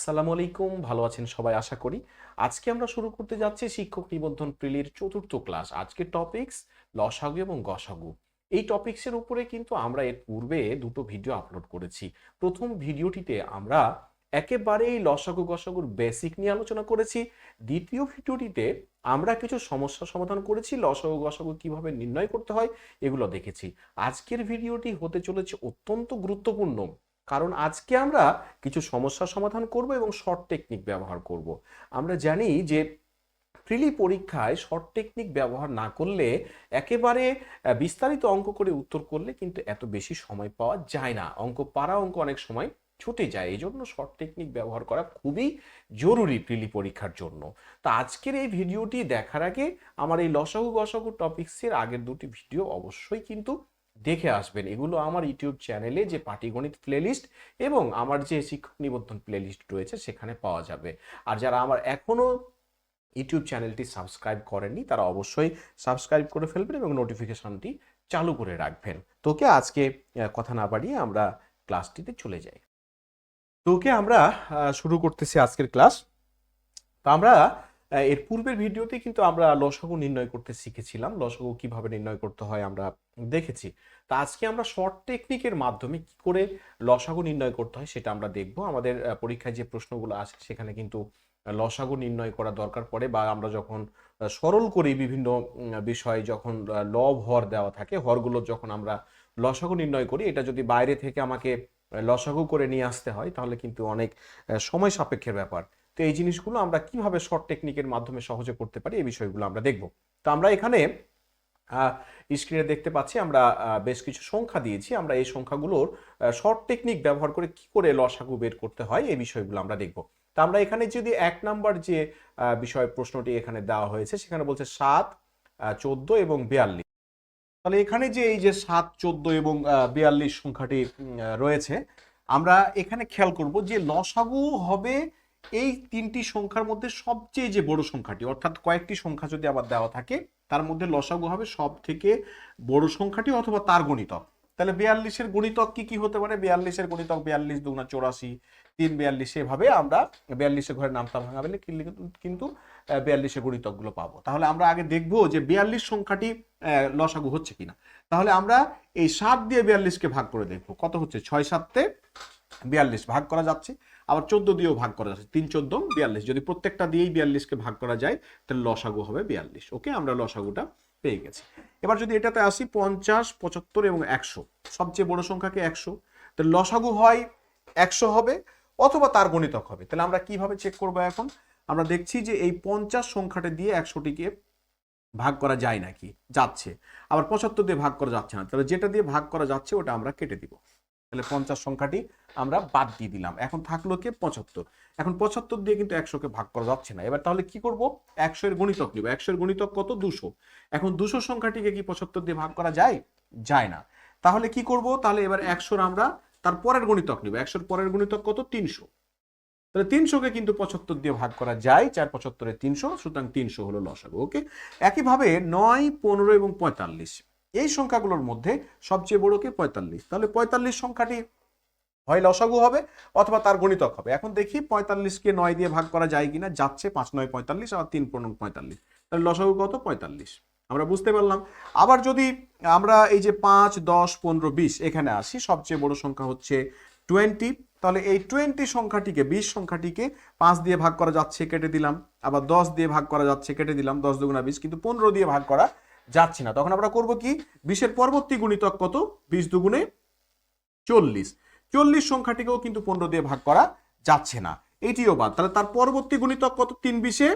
আসসালামু আলাইকুম, ভালো আছেন সবাই আশা করি। আজকে আমরা শুরু করতে যাচ্ছি শিক্ষক নিবন্ধন প্রিলির চতুর্থ ক্লাস। আজকের টপিকস লসাগু এবং গসাগু। এই টপিকসের উপরে কিন্তু আমরা এর পূর্বে দুটো ভিডিও আপলোড করেছি। প্রথম ভিডিওটিতে আমরা একেবারেই লসাগু গসাগুর বেসিক নিয়ে আলোচনা করেছি। দ্বিতীয় ভিডিওটিতে আমরা কিছু সমস্যা সমাধান করেছি, লসাগু গসাগু কিভাবে নির্ণয় করতে হয় এগুলো দেখেছি। আজকের ভিডিওটি হতে চলেছে অত্যন্ত গুরুত্বপূর্ণ, কারণ আজকে আমরা কিছু সমস্যার সমাধান করব এবং শর্ট টেকনিক ব্যবহার করব। আমরা জানি যে প্রিলি পরীক্ষায় শর্ট টেকনিক ব্যবহার না করলে একেবারে বিস্তারিত অঙ্ক করে উত্তর করলে কিন্তু এত বেশি সময় পাওয়া যায় না, অঙ্ক অনেক সময় ছুটে যায়। এই জন্য শর্ট টেকনিক ব্যবহার করা খুবই জরুরি প্রিলি পরীক্ষার জন্য। তো আজকের এই ভিডিওটি দেখার আগে আমার এই লসাগু গসাগু টপিক্সের আগের দুটি ভিডিও অবশ্যই কিন্তু দেখে আসবেন। এগুলো আমার ইউটিউব চ্যানেলে যে পাটিগণিত প্লেলিস্ট এবং আমার যে শিক্ষক নিবন্ধন প্লেলিস্ট রয়েছে সেখানে পাওয়া যাবে। আর যারা আমার এখনো ইউটিউব চ্যানেলটি সাবস্ক্রাইব করেননি তারা অবশ্যই সাবস্ক্রাইব করে ফেলবেন এবং নোটিফিকেশনটি চালু করে রাখবেন। তোকে আজকে কথা না বাড়িয়ে আমরা ক্লাসটিতে চলে যাই। তোকে আমরা শুরু করতেছি আজকের ক্লাস। তো আমরা এর পূর্বের ভিডিওতে কিন্তু আমরা লসাগু নির্ণয় করতে শিখেছিলাম, লসাগু কিভাবে নির্ণয় করতে হয় আমরা দেখেছি। তা আজকে আমরা শর্ট টেকনিকের মাধ্যমে কি করে লসাগু নির্ণয় করতে হয় সেটা আমরা দেখব। আমাদের পরীক্ষায় যে প্রশ্নগুলো আসে সেখানে কিন্তু লসাগু নির্ণয় করা দরকার পড়ে, বা আমরা যখন সরল করি বিভিন্ন বিষয়, যখন লব হর দেওয়া থাকে, হরগুলো যখন আমরা লসাগু নির্ণয় করি, এটা যদি বাইরে থেকে আমাকে লসাগু করে নিয়ে আসতে হয় তাহলে কিন্তু অনেক সময় সাপেক্ষের ব্যাপার। তো এই জিনিসগুলো আমরা কিভাবে শর্ট টেকনিকের মাধ্যমে সহজে করতে পারি এই বিষয়গুলো আমরা দেখব। তো আমরা এখানে স্ক্রিনে দেখতে পাচ্ছি আমরা বেশ কিছু সংখ্যা দিয়েছি। আমরা এই সংখ্যাগুলোর শর্ট টেকনিক ব্যবহার করে কি করে লসাগু বের করতে হয় এই বিষয়গুলো আমরা দেখব। তা আমরা এখানে যদি 1 নাম্বার যে বিষয় প্রশ্নটি এখানে দেওয়া হয়েছে সেখানে বলছে 7, 14 এবং 42। তাহলে এখানে যে এই যে 7, 14 এবং 42 সংখ্যাটি রয়েছে, আমরা এখানে খেয়াল করব যে লসাগু হবে এই তিনটি সংখ্যার মধ্যে সবচেয়ে যে বড় সংখ্যাটি, অর্থাৎ কয়েকটি সংখ্যা যদি আবার দেওয়া থাকে তার মধ্যে লসাগু হবে সব থেকে বড় সংখ্যাটি অথবা তার গুণিতক। তাহলে 42-এর গুণিতক কি কি হতে পারে? 42-এর গুণিতক 42 দুগুণা 84, 3 42, এভাবে আমরা 42-এর ঘরের নামতা ভাঙাবেলে কিন্তু 42-এর গুণিতকগুলো পাবো। তাহলে আমরা আগে দেখবো যে 42 সংখ্যাটি লসাগু হচ্ছে কিনা। তাহলে আমরা এই 7 দিয়ে 42-কে ভাগ করে দেখবো কত হচ্ছে। 6 7-তে 42 ভাগ করা যাচ্ছে, আবার 14 দিয়েও ভাগ করা যাচ্ছে, 3 14 42। যদি প্রত্যেকটা দিয়েই 42-কে ভাগ করা যায় তাহলে লসাগু হবে 42। ওকে, আমরা লসাগুটা পেয়ে গেছি। এবার যদি এটাতে আসি 50, 75 এবং 100, সবচেয়ে বড় সংখ্যাকে 100, তাহলে লসাগু হয় 100 হবে অথবা তার গুণিতক হবে। তাহলে আমরা কিভাবে চেক করবো? এখন আমরা দেখছি যে এই 50 সংখ্যাটা দিয়ে 100টিকে ভাগ করা যায় নাকি, যাচ্ছে। আবার 75 দিয়ে ভাগ করা যাচ্ছে না, তাহলে যেটা দিয়ে ভাগ করা যাচ্ছে ওটা আমরা কেটে দিব। তাহলে 50 সংখ্যাটি আমরা বাদ দিয়ে দিলাম, এখন থাকলো কে 75। এখন 75 দিয়ে কিন্তু 100-কে ভাগ করা যাচ্ছে না। এবার তাহলে কি করব? 100-এর গুণিতক নিব। 100-এর গুণিতক কত? 200। এখন 200 সংখ্যাটিকে কি 75 দিয়ে ভাগ করা যায়? যায় না। তাহলে কি করব? তাহলে এবার 100-র আমরা তার পরের গুণিতক নিব। 100-এর পরের গুণিতক কত? 300। তাহলে 300-কে কিন্তু 75 দিয়ে ভাগ করা যায়, 4 75-এ 300, সুতরাং 300 হলো লসাগু। ওকে, একইভাবে 9, 15 এবং 45, এই সংখ্যাগুলোর মধ্যে সবচেয়ে বড় কে? 45। তাহলে 45 সংখ্যাটি হয় লসাগু হবে অথবা তার গুণিতক হবে। এখন দেখি 45-কে 9 দিয়ে ভাগ করা যায় কিনা। যাচ্ছে, 5 9 45, আবার 3 15 45, তাহলে লসাগু কত? 45। আমরা বুঝতে পারলাম। আবার যদি আমরা এই যে 5 10 15 20 এখানে আসি, সবচেয়ে বড় সংখ্যা হচ্ছে 20। তাহলে এই 20 সংখ্যাটিকে, 20 সংখ্যাটিকে 5 দিয়ে ভাগ করা যাচ্ছে, কেটে দিলাম। আবার 10 দিয়ে ভাগ করা যাচ্ছে, কেটে দিলাম। 10 দুগুণা 20, কিন্তু 15 দিয়ে ভাগ করা যাচ্ছে না। তখন আমরা করব কি? 20-এর পরবর্তী গুণিতক কত? 20 দুগুণে 40। 40 সংখ্যাটিকেও কিন্তু 15 দিয়ে ভাগ করা যাচ্ছে না, এটিও বাদ। তাহলে তার পরবর্তী গুণিতক কত? 3 20-এ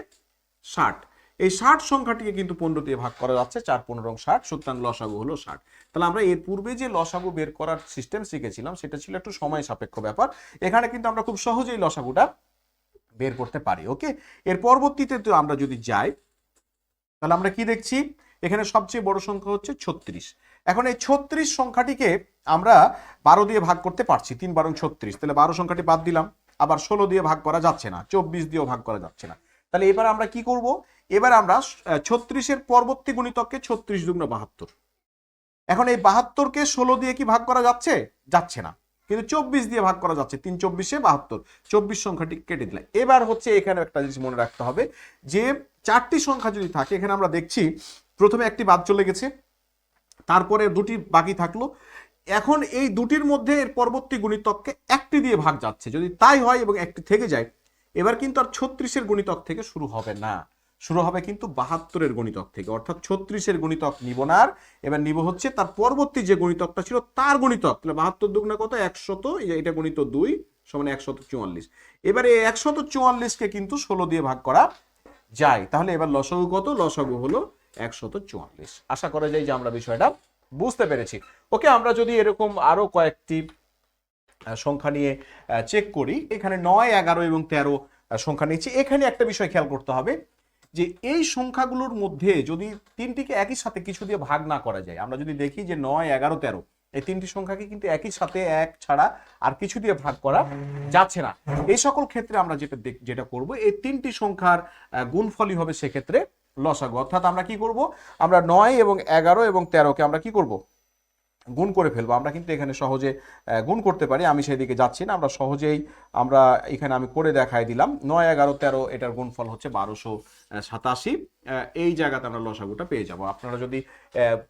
60। এই 60 সংখ্যাটিকে কিন্তু 15 দিয়ে ভাগ করা যাচ্ছে, 4 15 60, সুতরাং লসাগু হলো 60। তাহলে আমরা এর পূর্বে যে লসাগু বের করার সিস্টেম শিখেছিলাম সেটা ছিল একটু সময় সাপেক্ষ ব্যাপার। এখানে কিন্তু আমরা খুব সহজেই লসাগুটা বের করতে পারি। ওকে, এর পরবর্তীতে তো আমরা যদি যাই তাহলে আমরা কি দেখছি? এখানে সবচেয়ে বড় সংখ্যা হচ্ছে 36। এখন এই 36 সংখ্যাটিকে আমরা 12 দিয়ে ভাগ করতে পারছি, 3 12 36। তাহলে 12 সংখ্যাটি বাদ দিলাম। আবার 16 দিয়ে ভাগ করা যাচ্ছে না, 24 দিয়েও ভাগ করা যাচ্ছে না। তাহলে এবার আমরা কি করব? এবার আমরা 36-এর পরবর্তী গুণিতককে 36 দুগুণে 72। এখন এই 72-কে 16 দিয়ে কি ভাগ করা যাচ্ছে? যাচ্ছে না। কিন্তু 24 দিয়ে ভাগ করা যাচ্ছে, 3 24 72, 24 সংখ্যাটি কেটে দিলাম। এবার হচ্ছে এখানে একটা জিনিস মনে রাখতে হবে যে 4টি সংখ্যা যদি থাকে, এখানে আমরা দেখছি প্রথমে একটি বাদ চলে গেছে, তারপরে দুটি বাকি থাকলো। এখন এই দুটির মধ্যে এর পরবর্তী গুণিতককে একটি দিয়ে ভাগ যাচ্ছে, যদি তাই হয় এবং একটি থেকে যায়, এবার কিন্তু আর 36-এর গুণিতক থেকে শুরু হবে না, শুরু হবে কিন্তু 72-এর গুণিতক থেকে। অর্থাৎ 36-এর গুণিতক নিব না আর, এবার নিব হচ্ছে তার পরবর্তী যে গুণিতকটা ছিল তার গুণিতক। তাহলে 72 দুগুণে কত, 100, এটা গুণিত 2 সমান 144। এবারে 144-কে কিন্তু 16 দিয়ে ভাগ করা যায়। তাহলে এবার লসাগু কত, লসাগু হলো 144। আশা করা যায় যে আমরা বিষয়টা বুঝতে পেরেছি। ওকে, আমরা যদি এরকম আরো কয়েকটি সংখ্যা নিয়ে চেক করি, এখানে 9, 11 এবং 13 সংখ্যা নিয়েছি। এখানে একটা বিষয় খেয়াল করতে হবে যে এই সংখ্যাগুলোর মধ্যে যদি তিনটিকে একই সাথে কিছু দিয়ে ভাগ না করা যায়, আমরা যদি দেখি যে 9, 11, 13 এই তিনটি সংখ্যাকে কিন্তু একই সাথে এক ছাড়া আর কিছু দিয়ে ভাগ করা যাচ্ছে না, এই সকল ক্ষেত্রে আমরা যেটা করব, এই তিনটি সংখ্যার গুণফলই হবে সেক্ষেত্রে লসাগু। অর্থাৎ আমরা কি করব, আমরা 9 এবং 11 এবং 13কে আমরা কি করব, গুণ করে ফেলবো। আমরা কিন্তু এখানে সহজে গুণ করতে পারি, আমি সেদিকে যাচ্ছি না, আমরা সহজেই আমরা এখানে আমি করে দেখাই দিলাম। 9, 11, 13 এটার গুণফল হচ্ছে 1287। এই জায়গাতে আমরা লসাগুটা পেয়ে যাব। আপনারা যদি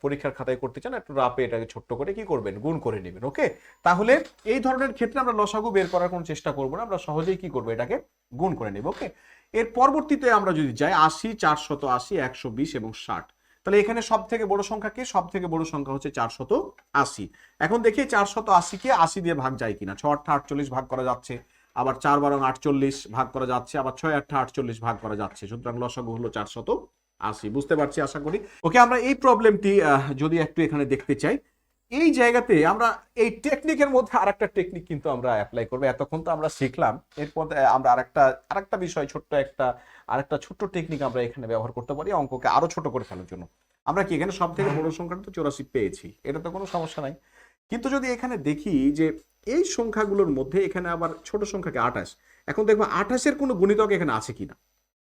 পরীক্ষার খাতায় করতে চান, একটু রাপে এটাকে ছোট্ট করে কি করবেন, গুণ করে নেবেন। ওকে, তাহলে এই ধরনের ক্ষেত্রে আমরা লসাগু বের করার কোনো চেষ্টা করব না, আমরা সহজেই কি করবো, এটাকে গুণ করে নেব। ওকে, এর পরবর্তীতে আমরা যদি যাই 80, 480, 120 এবং 60, তাহলে এখানে সব থেকে বড় সংখ্যা কি, সব থেকে বড় সংখ্যা হচ্ছে 480। এখন দেখি 480-কে 80 দিয়ে ভাগ যায় কিনা। 6 8 48 ভাগ করা যাচ্ছে, আবার 4 12 48 ভাগ করা যাচ্ছে, আবার 6 8 48 ভাগ করা যাচ্ছে। সুতরাং লসাগু হলো 480। বুঝতে পারছি আশা করি। ওকে, আমরা এই প্রবলেমটি যদি একটু এখানে দেখতে চাই, এই জায়গাতে আমরা এই টেকনিকের মধ্যে আরেকটা টেকনিক কিন্তু আমরা অ্যাপ্লাই করবো। এতক্ষণ তো আমরা শিখলাম, এরপর আমরা আরেকটা বিষয়, আরেকটা ছোট্ট টেকনিক আমরা এখানে ব্যবহার করতে পারি অঙ্ককে আরো ছোট করে ফেলার জন্য। আমরা কি এখানে সব থেকে বড় সংখ্যাটা তো 84 পেয়েছি, এটা তো কোনো সমস্যা নাই। কিন্তু যদি এখানে দেখি যে এই সংখ্যাগুলোর মধ্যে এখানে আবার ছোট সংখ্যাকে 28, এখন দেখবো 28-এর কোনো গুণিতক এখানে আছে কিনা।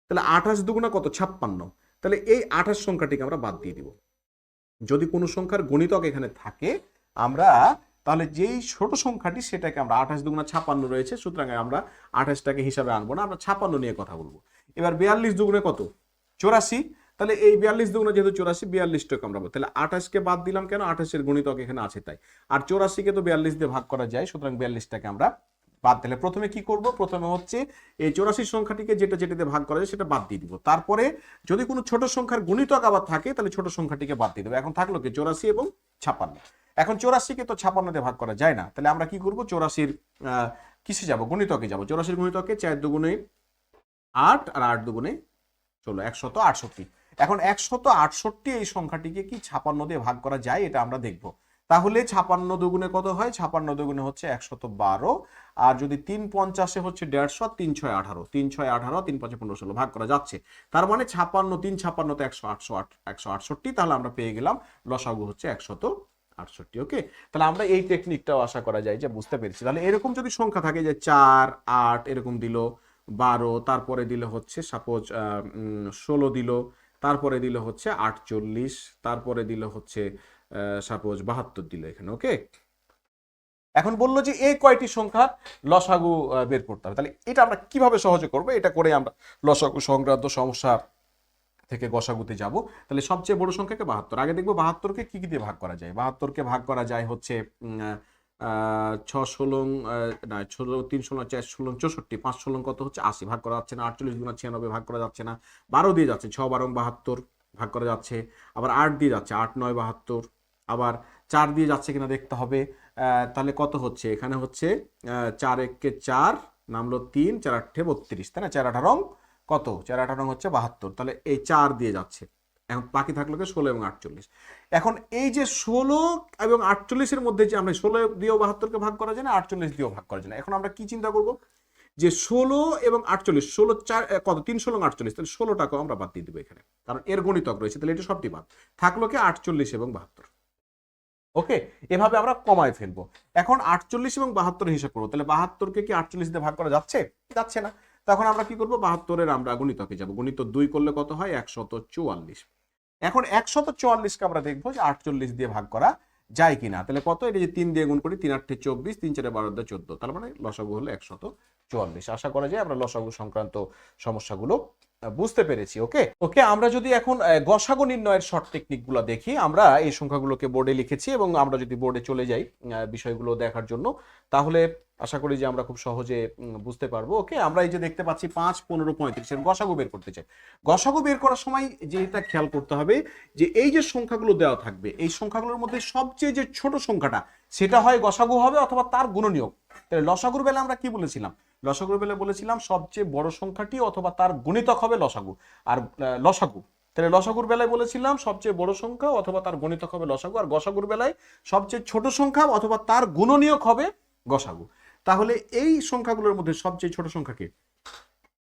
তাহলে 28 দুগুণা কত, 56। তাহলে এই 28 সংখ্যাটিকে আমরা বাদ দিয়ে দিব। যদি কোনো সংখ্যার গণিতক এখানে থাকে, আমরা তাহলে যেই ছোট সংখ্যাটি সেটাকে আমরা 28 দুগুণা 56 রয়েছে, সুতরাং আমরা 28টাকে হিসাবে আনবো না, আমরা 56 নিয়ে কথা বলবো। এবার 42 দুগুণে কত, 84। তাহলে এই 42 দুগুণে যেহেতু 84, 42টাকে আমরা, তাহলে 28কে বাদ দিলাম কেন, 28-এর গণিতক এখানে আছে তাই। আর 84কে তো 42 দিয়ে ভাগ করা যায়, সুতরাং 42টাকে আমরা বাদ দিলে প্রথমে কি করব, প্রথমে হচ্ছে এই 84 সংখ্যাটিকে যেটাতে ভাগ করা যায় সেটা বাদ দিয়ে দিব। তারপরে যদি কোনো ছোট সংখ্যার গুণিতক আবার থাকে, তাহলে ছোট সংখ্যাটিকে বাদ দিয়ে দেবো। এখন থাকলো কি 84 এবং 56। এখন 84কে তো 56 দিয়ে ভাগ করা যায় না, তাহলে আমরা কি করব, 84-র কিসে যাব, গুণিতকে যাব। 84-র গুণিতকে 4 দুগুণে 8 আর 8 দুগুণে 16, 168। এখন 168 এই সংখ্যাটিকে কি 56 দিয়ে ভাগ করা যায়, এটা আমরা দেখব। তাহলে 56 দুগুণে কত হয়, 56 দুগুণে হচ্ছে 112, আর যদি 3 50-এ হচ্ছে 150, 3 6 18, 3 6 18, 3 5 15 16 ভাগ করা যাচ্ছে। তার মানে 56, 3 56-তে 168, তাহলে আমরা পেয়ে গেলাম লসাগু হচ্ছে 168। ওকে, তাহলে আমরা এই টেকনিকটাও আশা করা যায় যে বুঝতে পেরেছি। তাহলে এরকম যদি সংখ্যা থাকে যে 4 8 এরকম দিল, 12, তারপরে দিলে হচ্ছে সাপোজ 16 দিল, তারপরে দিল হচ্ছে 48, তারপরে দিল হচ্ছে সাপোজ 72 দিল এখানে। ওকে, এখন বললো যে এই কয়টি সংখ্যা লসাগু বের করতে হবে, তাহলে এটা আমরা কিভাবে সহজে করবো, এটা করে আমরা লসাগু সংক্রান্ত সমস্যা থেকে গসাগুতে যাব। তাহলে সবচেয়ে বড় সংখ্যাকে 72। আগে দেখবো 72কে কি দিয়ে ভাগ করা যায়। 72কে ভাগ করা যায় হচ্ছে 6 16, না 3 16 4 16 64, 5 16 কত হচ্ছে 80, ভাগ করা যাচ্ছে না। 48 গুণা 96 ভাগ করা যাচ্ছে না। 12 দিয়ে যাচ্ছে, 6 12 72 ভাগ করা যাচ্ছে। আবার 8 দিয়ে যাচ্ছে, 8 9 72। আবার 4 দিয়ে যাচ্ছে কিনা দেখতে হবে। তাহলে কত হচ্ছে, এখানে হচ্ছে 4 1 4 নামলো 3, 4 8 32, তাই না। 4 18 কত, 4 18 হচ্ছে 72। তাহলে এই 4 দিয়ে যাচ্ছে, এখন বাকি থাকলো 16 এবং 48। এখন এই যে 16 এবং 48-এর মধ্যে যে আমরা 16 দিয়েও 72কে ভাগ করা যায় না, 48 দিয়েও ভাগ করা যায় না। এখন আমরা কি চিন্তা করব যে 16 এবং 48, 16 4 কত, 3 16 48, তাহলে 16টাকেও আমরা বাদ দিয়ে দেবো এখানে, কারণ এর গণিতক রয়েছে, তাহলে এটা সবটি বাদ থাকলো কি 48 এবং 72। ওকে, এভাবে আমরা কমায় ফেলবো। এখন 48 এবং 72 হিসাব করবো, তাহলে 72কে কি 48 দিয়ে ভাগ করা যাচ্ছে, যাচ্ছে না। তখন আমরা কি করবো, 72-এর আমরা গুণিতকে যাব। গুণিত 2 করলে কত হয়, 144। এখন 144কে আমরা দেখবো যে 48 দিয়ে ভাগ করা যায় কিনা। তাহলে কত, এটা যে 3 দিয়ে গুণ করি, 3 8 24, 3 4 12 14, তার মানে লসাগু হলো 144। আশা করা যায় আমরা লসাগু সংক্রান্ত সমস্যাগুলো বুঝতে পেরেছি। ওকে ওকে, আমরা যদি এখন গসাগু নির্ণয়ের শর্ট টেকনিকগুলো দেখি, আমরা এই সংখ্যাগুলোকে বোর্ডে লিখেছি এবং আমরা যদি বোর্ডে চলে যাই বিষয়গুলো দেখার জন্য, তাহলে আশা করি যে আমরা খুব সহজে বুঝতে পারবো। ওকে, আমরা এই যে দেখতে পাচ্ছি 5 15 35 এর গসাগু বের করতে চাই। গসাগু বের করার সময় যেটা খেয়াল করতে হবে যে এই যে সংখ্যাগুলো দেওয়া থাকবে, এই সংখ্যাগুলোর মধ্যে সবচেয়ে যে ছোট সংখ্যাটা সেটা হয় গসাগু হবে অথবা তার গুণনীয়ক। তাহলে লসাগুর বেলা আমরা কি বলেছিলাম, লসাগুর বেলা বলেছিলাম সবচেয়ে বড় সংখ্যাটি অথবা তার গুণিতক হবে লসাগু আর লসাগু। তাহলে লসাগুর বেলায় বলেছিলাম সবচেয়ে বড় সংখ্যা অথবা তার গুণিতক হবে লসাগু, আর গসাগুর বেলায় সবচেয়ে ছোট সংখ্যা অথবা তার গুণনীয়ক হবে গসাগু। তাহলে এই সংখ্যাগুলোর মধ্যে সবচেয়ে ছোট সংখ্যা কি,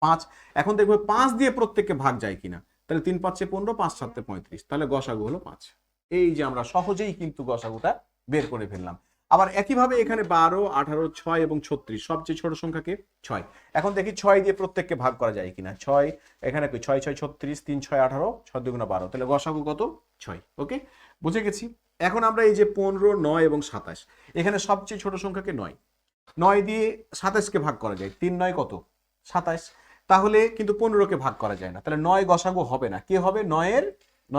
5। এখন দেখবো 5 দিয়ে প্রত্যেককে ভাগ যায় কিনা। তাহলে 3 5 15, 5 7 35, তাহলে গসাগু হলো 5। এই যে আমরা সহজেই কিন্তু গসাগুটা বের করে ফেললাম। আবার একইভাবে এখানে 12 18 6 এবং 36, সবচেয়ে ছোট সংখ্যাকে 6। এখন দেখি 6 দিয়ে প্রত্যেককে ভাগ করা যায় কিনা। 6 এখানে 6 6 36, 3 6 18, 6 2 12, তাহলে গসাগু কত, 6। ওকে, বুঝে গেছি। এখন আমরা এই যে 15 9 এবং 27, এখানে সবচেয়ে ছোট সংখ্যাকে 9, 9 দিয়ে 27কে ভাগ করা যায়, 3 9 কত, 27। তাহলে কিন্তু 15কে ভাগ করা যায় না, তাহলে 9 গসাগু হবে না। কি হবে, 9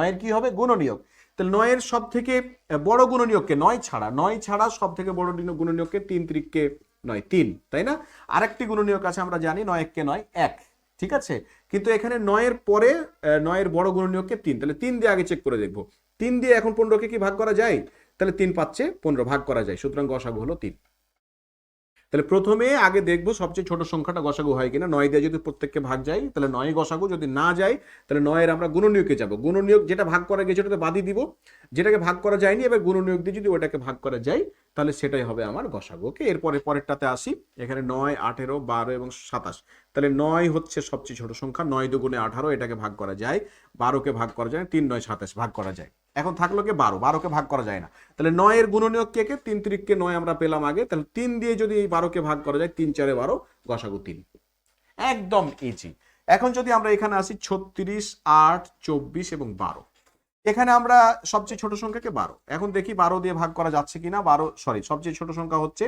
এর কি হবে, গুণনীয়ক। তাহলে 9 এর সব থেকে বড় গুণনীয়ককে, 9 ছাড়া সব থেকে বড় গুণনীয়ককে 3 3কে 9 3, তাই না। আরেকটি গুণনীয়ক আছে আমরা জানি, 9 1 কে 9 1, ঠিক আছে। কিন্তু এখানে 9 এর পরে 9 এর বড় গুণনীয়ককে 3, তাহলে 3 দিয়ে আগে চেক করে দেখবো। 3 দিয়ে এখন 15কে কি ভাগ করা যায়, তাহলে 3 5 15 ভাগ করা যায়, সুতরাং গসাগু হলো 3। তাহলে প্রথমে আগে দেখবো সবচেয়ে ছোট সংখ্যাটা গসাগু হয় কিনা। 9 দিয়ে যদি প্রত্যেককে ভাগ যায় তাহলে 9 গসাগু, যদি না যায় তাহলে 9 এর আমরা গুণনীয়কে যাব, গুণনীয়ক যেটা ভাগ করা গেছে ওটাতে বাদই দিব, যেটাকে ভাগ করা যায়নি এবার গুণনীয়ক দিয়ে যদি ওটাকে ভাগ করা যায় তাহলে সেটাই হবে আমার গসাগু। ওকে, এরপরে পরেরটাতে আসি। এখানে 9 18 12 এবং 27, তাহলে 9 হচ্ছে সবচেয়ে ছোট সংখ্যা, 9 দুগুণে 18, এটাকে ভাগ করা যায়, 12কে ভাগ করা যায়, 3 9 27 ভাগ করা যায়। এখন থাকলো কি 12, 12কে ভাগ করা যায় না, তাহলে 9 এর গুণনীয়ক কে কে, 3 3কে 9 আমরা পেলাম আগে, তাহলে 3 দিয়ে যদি এই 12কে ভাগ করা যায়, 3 4 12, গসাগু 3। একদম ইজি। এখন যদি আমরা এখানে আসি 36 8 24 এবং 12, এখানে আমরা সবচেয়ে ছোট সংখ্যাকে 12, এখন দেখি 12 দিয়ে ভাগ করা যাচ্ছে কিনা। 12 সরি, সবচেয়ে ছোট সংখ্যা হচ্ছে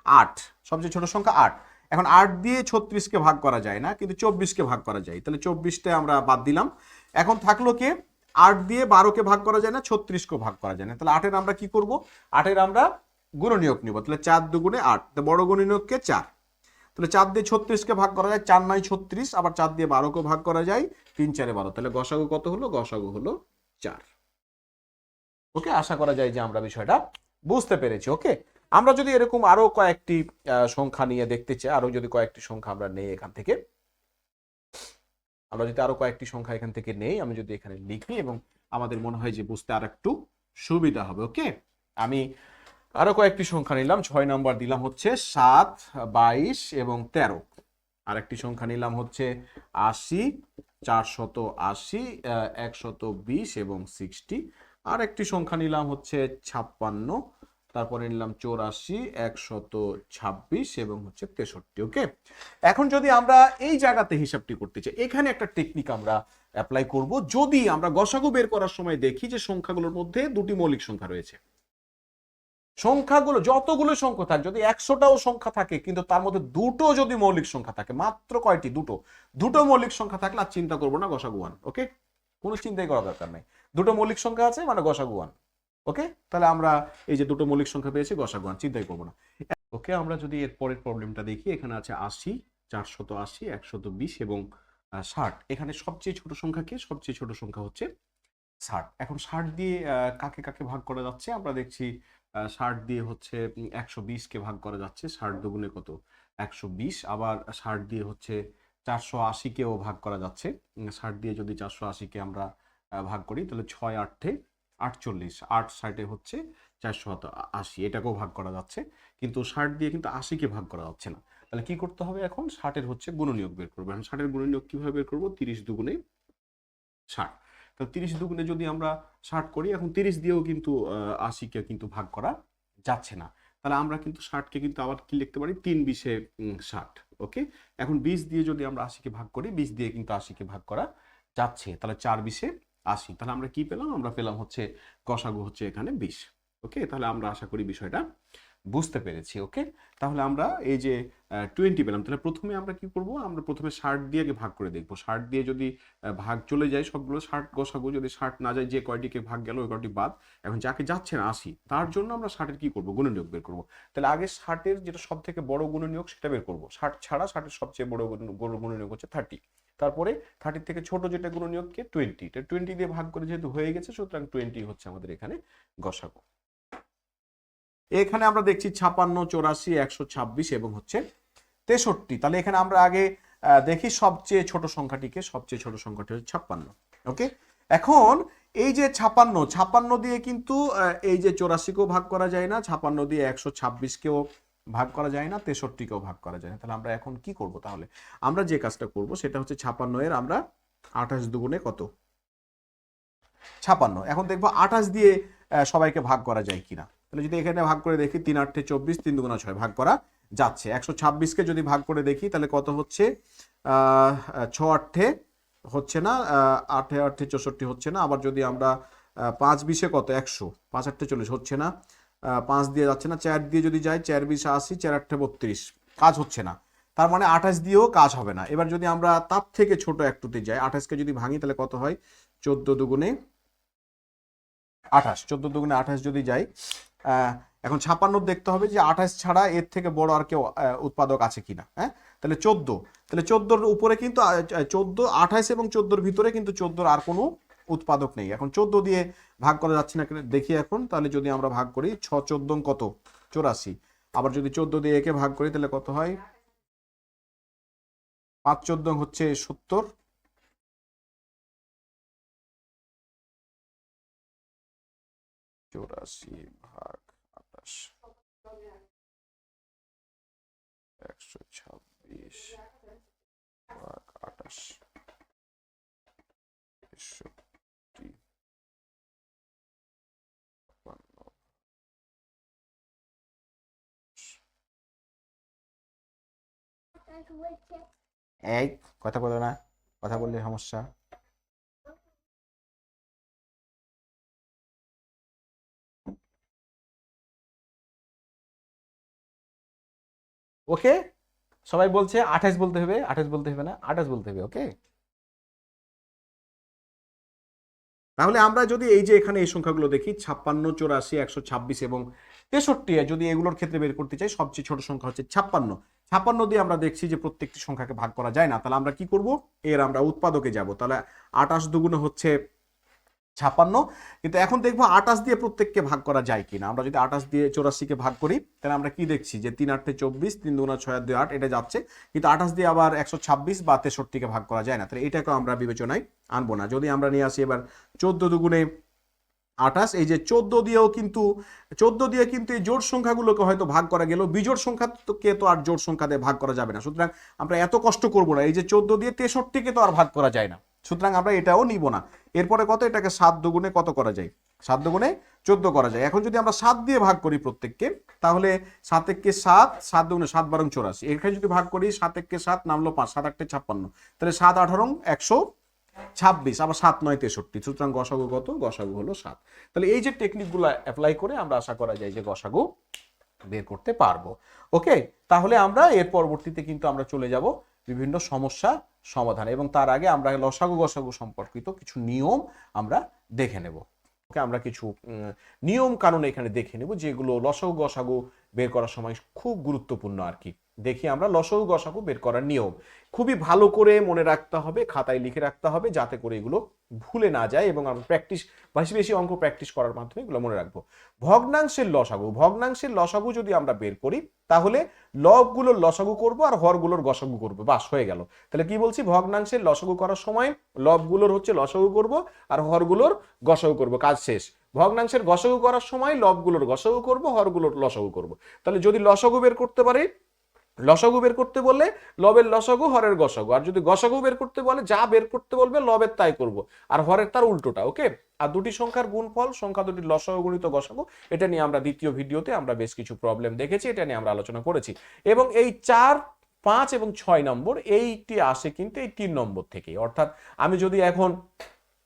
8, সবচেয়ে ছোট সংখ্যা 8। এখন 8 দিয়ে 36কে ভাগ করা যায় না, কিন্তু 24কে ভাগ করা যায়, তাহলে 24টা আমরা বাদ দিলাম। এখন থাকলো কে, 8 দিয়ে 12কে ভাগ করা যায় না, 36কেও ভাগ করা যায় না, তাহলে 8 এর আমরা কি করব, 8 এর আমরা গুণনীয়ক নিব, তাহলে 4 দুগুণে 8, তো বড় গুণনীয়ককে 4, তাহলে 4 দিয়ে 36কে ভাগ করা যায়, 4 9 36, আবার 4 দিয়ে 12কেও ভাগ করা যায়, 3 4 12, তাহলে গসাগু কত হলো, গসাগু হলো 4। ওকে, আশা করা যায় যে আমরা বিষয়টা বুঝতে পেরেছি। ওকে, আমরা যদি এরকম আরো কয়েকটি সংখ্যা নিয়ে দেখতে চাই, আরো যদি কয়েকটি সংখ্যা আমরা নেই এখান থেকে, আমরা যদি আরো কয়েকটি সংখ্যা এখান থেকে নেই, আমি যদি এখানে লিখি এবং আমাদের মনে হয় যে বুঝতে আর একটু সুবিধা হবে। ওকে, আমি আরো কয়েকটি সংখ্যা নিলাম। 6 নম্বর দিলাম হচ্ছে 7 22 এবং 13, আরেকটি সংখ্যা নিলাম হচ্ছে 80 480 120 এবং 60, আর একটি সংখ্যা নিলাম হচ্ছে 56, তারপরে নিলাম 84 126 এবং হচ্ছে 63। ওকে, এখন যদি আমরা এই জায়গাতে হিসাবটি করতে চাই, এখানে একটা টেকনিক আমরা অ্যাপ্লাই করব। যদি আমরা গসাগু বের করার সময় দেখি যে সংখ্যাগুলোর মধ্যে দুটি মৌলিক সংখ্যা রয়েছে, সংখ্যাগুলো যতগুলো সংখ্যা থাকে, যদি 100টাও সংখ্যা থাকে কিন্তু তার মধ্যে দুটো যদি মৌলিক সংখ্যা থাকে, মাত্র কয়টি, দুটো মৌলিক সংখ্যা থাকলে আর চিন্তা করবো না, গসাগু 1। ওকে, কোনো চিন্তাই করার দরকার নাই, দুটো মৌলিক সংখ্যা আছে মানে গসাগু 1। ওকে, তাহলে আমরা এই যে দুটো মৌলিক সংখ্যা পেয়েছি, গসাগু 1, চিন্তাই করবো না। ওকে, আমরা যদি এর পরের প্রবলেমটা দেখি, এখানে আছে 80 480 120 এবং 60, এখানে সবচেয়ে ছোট সংখ্যা কি, সবচেয়ে ছোট সংখ্যা হচ্ছে 60। এখন 60 দিয়ে কাকে কাকে ভাগ করা যাচ্ছে, আমরা দেখছি 60 দিয়ে হচ্ছে 120কে ভাগ করা যাচ্ছে, 60 দুগুণে কত, 120, আবার 60 দিয়ে হচ্ছে 480কেও ভাগ করা যাচ্ছে। 60 দিয়ে যদি 480কে আমরা ভাগ করি তাহলে 6 8 48, 8 60 হচ্ছে 480, এটাকেও ভাগ করা যাচ্ছে, কিন্তু 60 দিয়ে কিন্তু 80কে ভাগ করা যাচ্ছে না। তাহলে কি করতে হবে, এখন 60 এর হচ্ছে গুণনীয়ক বের করবো। এখন 60 এর গুণনীয়ক কিভাবে বের করবো, 30 দুগুণে 60, তো 30 দুগুণে যদি আমরা 60 করি, এখন 30 দিয়েও কিন্তু 80কে কিন্তু ভাগ করা যাচ্ছে না, তাহলে আমরা কিন্তু 60কে কিন্তু আবার কি লিখতে পারি, 3 20 60। ওকে, এখন 20 দিয়ে যদি আমরা 80কে ভাগ করি, 20 দিয়ে কিন্তু 80কে ভাগ করা যাচ্ছে, তাহলে 4 20 80। তাহলে আমরা কি পেলাম? আমরা পেলাম হচ্ছে গসাগু হচ্ছে এখানে 20। ওকে, তাহলে আমরা আশা করি বিষয়টা বুঝতে পেরেছি। ওকে, তাহলে আমরা এই যে 20 পেলাম, তাহলে প্রথমে আমরা কি করব? আমরা প্রথমে 60 দিয়ে আগে ভাগ করে দেখবো। 60 দিয়ে যদি ভাগ চলে যায় সবগুলো 60 গসাগু, যদি 60 না যায় যে কয়টিকে ভাগ গেল ওই কয়টি বাদ। এখন যাকে যাচ্ছে না 80, তার জন্য আমরা 60 এর কি করব? গুণনীয়ক বের করব। তাহলে আগে 60 এর যেটা সব থেকে বড় গুণনীয়ক সেটা বের করব। 60 ছাড়া 60 এর সবচেয়ে বড় গুণনীয়ক হচ্ছে 30। তারপরে 30 থেকে ছোট যেটা গুণনীয়ককে 20, এটা 20 দিয়ে ভাগ করে যেহেতু হয়ে গেছে, সুতরাং 20 হচ্ছে আমাদের এখানে গসাগু। এখানে আমরা দেখছি 56, 84, 126 এবং হচ্ছে 63। তাহলে এখানে আমরা আগে দেখি সবচেয়ে ছোট সংখ্যাটিকে। সবচেয়ে ছোট সংখ্যাটি হচ্ছে 56। ওকে, এখন এই যে 56 দিয়ে কিন্তু এই যে 84কেও ভাগ করা যায় না, 56 দিয়ে 126কেও ভাগ করা যায় না, 63কেও ভাগ করা যায় না। তাহলে আমরা এখন কি করব? তাহলে আমরা যে কাজটা করব সেটা হচ্ছে 56 এর আমরা 28 দুগুণে কত? 56। এখন দেখবো 28 দিয়ে সবাইকে ভাগ করা যায় কিনা। তাহলে যদি এখানে ভাগ করে দেখি, 3 8 24, 3 2 6 ভাগ করা যাচ্ছে। 126কে যদি ভাগ করে দেখি তাহলে কত হচ্ছে? 6 8 হচ্ছে না, 8 8 64 হচ্ছে না। আবার যদি আমরা 5 20 কত? 100, 5 8 40 হচ্ছে না, 5 দিয়ে যাচ্ছে না। 4 দিয়ে যদি যাই, 4 20 80, 4 8 32, কাজ হচ্ছে না। তার মানে 28 দিয়েও কাজ হবে না। এবার যদি আমরা তার থেকে ছোট একটুতে যাই, 28কে যদি ভাঙি তাহলে কত হয়? 14 দুগুণে 28, 14 দুগুণে 28 যদি যাই, এখন 56 দেখতে হবে যে 28 ছাড়া এর থেকে বড় আর কেউ উৎপাদক আছে কিনা। হ্যাঁ, তাহলে 14, তাহলে 14 উপরে কিন্তু 14, 28 এবং 14 ভিতরে কিন্তু 14 আর কোনো উৎপাদক নেই। এখন 14 দিয়ে ভাগ করা যাচ্ছে না, দেখি এখন। তাহলে যদি আমরা ভাগ করি, 6 14 কত? 84। আবার যদি 14 দিয়ে একে ভাগ করি তাহলে কত হয়? 5 14 হচ্ছে 70। 84 ভাগ 28, 126 ভাগ 28, 63, 56। এই কথা বলো না, কথা বললে সমস্যা। ওকে, সবাই বলছে 28 বলতে হবে, 28 বলতে হবে না, 28 বলতে হবে। ওকে, তাহলে আমরা যদি এই যে এখানে এই সংখ্যাগুলো দেখি, 56, 84, 126 এবং 63, যদি এগুলোর ক্ষেত্রে বের করতে চাই, সবচেয়ে ছোট সংখ্যা হচ্ছে 56। 56 দিয়ে আমরা দেখছি যে প্রত্যেকটি সংখ্যাকে ভাগ করা যায় না। তাহলে আমরা কি করব? এর আমরা উৎপাদকে যাব। তাহলে 28 দুগুণে হচ্ছে 56। কিন্তু এখন দেখবো 28 দিয়ে প্রত্যেককে ভাগ করা যায় কিনা। আমরা যদি 28 দিয়ে 84কে ভাগ করি তাহলে আমরা কি দেখছি যে 3 8 24, 3 2 6 2 8 এটা যাচ্ছে, কিন্তু 28 দিয়ে আবার 126 বা 63কে ভাগ করা যায় না। তাহলে এটাকে আমরা বিবেচনায় আনবো না। যদি আমরা নিয়ে আসি এবার 14 দুগুণে 28, এই যে 14 দিয়েও কিন্তু 14 দিয়ে কিন্তু এই জোড় সংখ্যাগুলোকে হয়তো ভাগ করা গেল, বিজোড় সংখ্যাকে তো আর জোড় সংখ্যা দিয়ে ভাগ করা যাবে না। সুতরাং আমরা এত কষ্ট করব না। এই যে 14 দিয়ে 63কে তো আর ভাগ করা যায় না, সুতরাং আমরা এটাও নিব না। এরপরে কত? এটাকে 7 দুগুণে কত করা যায়? 7 দুগুণে 14 করা যায়। এখন যদি আমরা 7 দিয়ে ভাগ করি প্রত্যেককে, তাহলে 7 একে 7, 7 দুগুণে 7 12 84। এখানে যদি ভাগ করি 7 একে 7 নামলো 5, 7 8 56, তাহলে 7 18 126, আবার 7 9 63। সুতরাং গসাগু কত? গসাগু হলো 7। তাহলে এই যে টেকনিকগুলো অ্যাপ্লাই করে আমরা আশা করা যায় যে গসাগু বের করতে পারবো। ওকে, তাহলে আমরা এর পরবর্তীতে কিন্তু আমরা চলে যাব বিভিন্ন সমস্যা সমাধান, এবং তার আগে আমরা লসাগু গসাগু সম্পর্কিত কিছু নিয়ম আমরা দেখে নেব। ওকে, আমরা কিছু নিয়ম কানুন এখানে দেখে নেব যেগুলো লসাগু গসাগু বের করার সময় খুব গুরুত্বপূর্ণ আর কি। দেখি আমরা লসাগু গসাগু বের করার নিয়ম খুবই ভালো করে মনে রাখতে হবে, খাতায় লিখে রাখতে হবে, যাতে করে এগুলো ভুলে না যায়, এবং আমরা প্র্যাকটিস, বেশি বেশি অঙ্ক প্র্যাকটিস করার মাধ্যমে এগুলো মনে রাখবো। ভগ্নাংশের লসাগু যদি আমরা বের করি, তাহলে লবগুলোর লসাগু করব আর হরগুলোর গসাগু করব, বাস হয়ে গেল। তাহলে কি বলছি? ভগ্নাংশের লসাগু করার সময় লবগুলোর হচ্ছে লসাগু করব আর হরগুলোর গসাগু করব, কাজ শেষ। ভগ্নাংশের গসাগু করার সময় লবগুলোর গসাগু করব, হরগুলোর লসাগু করব। তাহলে যদি লসাগু বের করতে পারি, লসাগু বের করতে বললে লবের লসাগু হরের গসাগু, আর যদি গসাগু বের করতে বলে যা বের করতে বলবে লবের তাই করব, আর হরের তার উল্টোটা। ওকে, আর দুটি সংখ্যার গুণফল, সংখ্যা দুটি লসাগু গুণিত গসাগু, এটা নিয়ে আমরা দ্বিতীয় ভিডিওতে আমরা বেশ কিছু প্রবলেম দেখেছি, এটা নিয়ে আমরা আলোচনা করেছি। এবং এই 4, 5 এবং 6 নম্বর এইটি আসে কিন্তু এই 3 নম্বর থেকে। অর্থাৎ আমি যদি এখন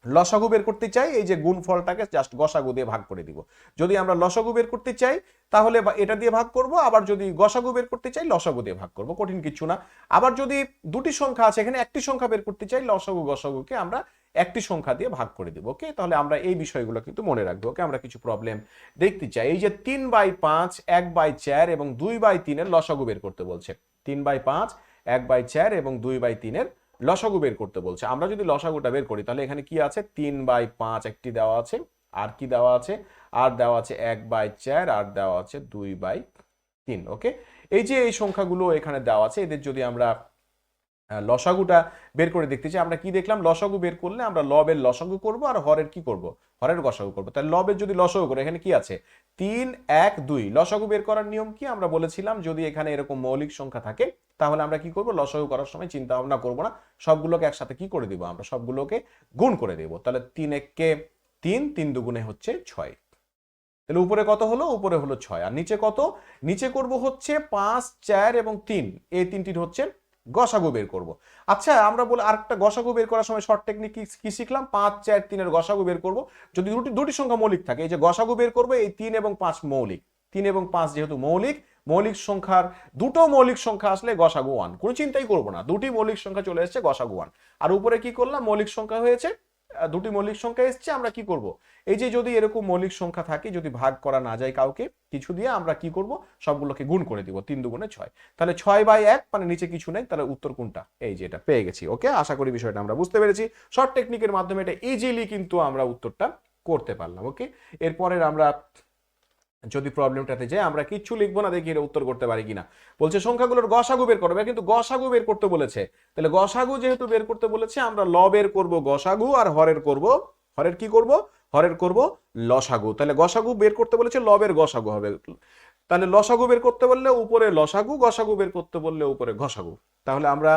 লসাগু বের করতে চাই, এই যে গুণফলটাকে জাস্ট গসাগু দিয়ে ভাগ করে দিব। যদি আমরা লসাগু বের করতে চাই তাহলে এটা দিয়ে ভাগ করব, আবার যদি গসাগু বের করতে চাই লসাগু দিয়ে ভাগ করব, কঠিন কিছু না। আবার যদি দুটি সংখ্যা আছে এখানে একটি সংখ্যা বের করতে চাই, লসাগু গসাগুকে আমরা একটি সংখ্যা দিয়ে ভাগ করে দিব। ওকে, তাহলে আমরা এই বিষয়গুলো কিন্তু মনে রাখবো। ওকে, আমরা কিছু প্রবলেম দেখতে চাই। এই যে 3/5, 1/4 এবং 2/3 এর লসাগু বের করতে বলছে। 3/5, 1/4 এবং 2/3 এর লসাগু বের করতে বলছে। আমরা যদি লসাগুটা বের করি তাহলে এখানে কি আছে, 3/5 একটি দেওয়া আছে, আর কি দেওয়া আছে, আর দেওয়া আছে 1/4, আর দেওয়া আছে 2/3। ওকে, এই যে এই সংখ্যাগুলো এখানে দেওয়া আছে, এদের যদি আমরা লসাগুটা বের করে দেখতে চাই, আমরা কি দেখলাম, লসাগু বের করলে আমরা লবের লসাগু করব আর হরের কি করব, হরের গসাগু করব। তাহলে লবের যদি লসাগু করে, এখানে কি আছে 3, 1, 2। লসাগু বের করার নিয়ম কি, আমরা বলেছিলাম যদি এখানে এরকম মৌলিক সংখ্যা থাকে তাহলে আমরা কি করব, লসাগু করার সময় চিন্তা ভাবনা করব না, সবগুলোকে একসাথে কি করে দিব, আমরা সবগুলোকে গুণ করে দেব। তাহলে 3 1 3, 3 2 হচ্ছে 6। তাহলে উপরে কত হলো, উপরে হলো 6, আর নিচে কত, নিচে করব হচ্ছে 5, 4 এবং 3, এই তিনটির হচ্ছে গসাগু বের করব। আচ্ছা, আমরা বলে আরেকটা গসাগু বের করার সময় শর্ট টেকনিক কি শিখলাম, 5, 4, 3 এর গসাগু বের করব যদি দুটি সংখ্যা মৌলিক থাকে। এই যে গসাগু বের করব, এই 3 এবং 5 মৌলিক, 3 এবং 5 যেহেতু মৌলিক, মৌলিক সংখ্যার দুটো মৌলিক সংখ্যা আসলে গসাগু 1, কোনো চিন্তাই করব না, দুটি মৌলিক সংখ্যা চলে এসেছে, গসাগু 1। আর উপরে কি করলাম, মৌলিক সংখ্যা হয়েছে, দুটি মৌলিক সংখ্যা এসছে, আমরা কি করব, এই যে যদি এরকম মৌলিক সংখ্যা থাকে, যদি ভাগ করা না যায় কাউকে কিছু দিয়ে, আমরা কি করব, সবগুলোকে গুণ করে দিব, 3 2 6। তাহলে 6/1 মানে নিচে কিছু নেই, তাহলে উত্তর কোনটা, এই যে এটা পেয়ে গেছি। ওকে, আশা করি বিষয়টা আমরা বুঝতে পেরেছি। শর্ট টেকনিকের মাধ্যমে এটা ইজিলি কিন্তু আমরা উত্তরটা করতে পারলাম। ওকে, এরপরের আমরা যদি প্রবলেমটাতে যাই, আমরা কিচ্ছু লিখবো না, দেখি এটা উত্তর করতে পারি কিনা। বলছে সংখ্যাগুলোর গসাগু বের করবে, কিন্তু গসাগু বের করতে বলেছে, তাহলে গসাগু যেহেতু বের করতে বলেছে, আমরা ল বের করব গসাগু, আর হরের করব, হরের কি করব, হরের করব লসাগু। তাহলে গসাগু বের করতে বলেছে, লবের গসাগু হবে। তাহলে লসাগু বের করতে বললে উপরে লসাগু, গসাগু বের করতে বললে উপরে গসাগু। তাহলে আমরা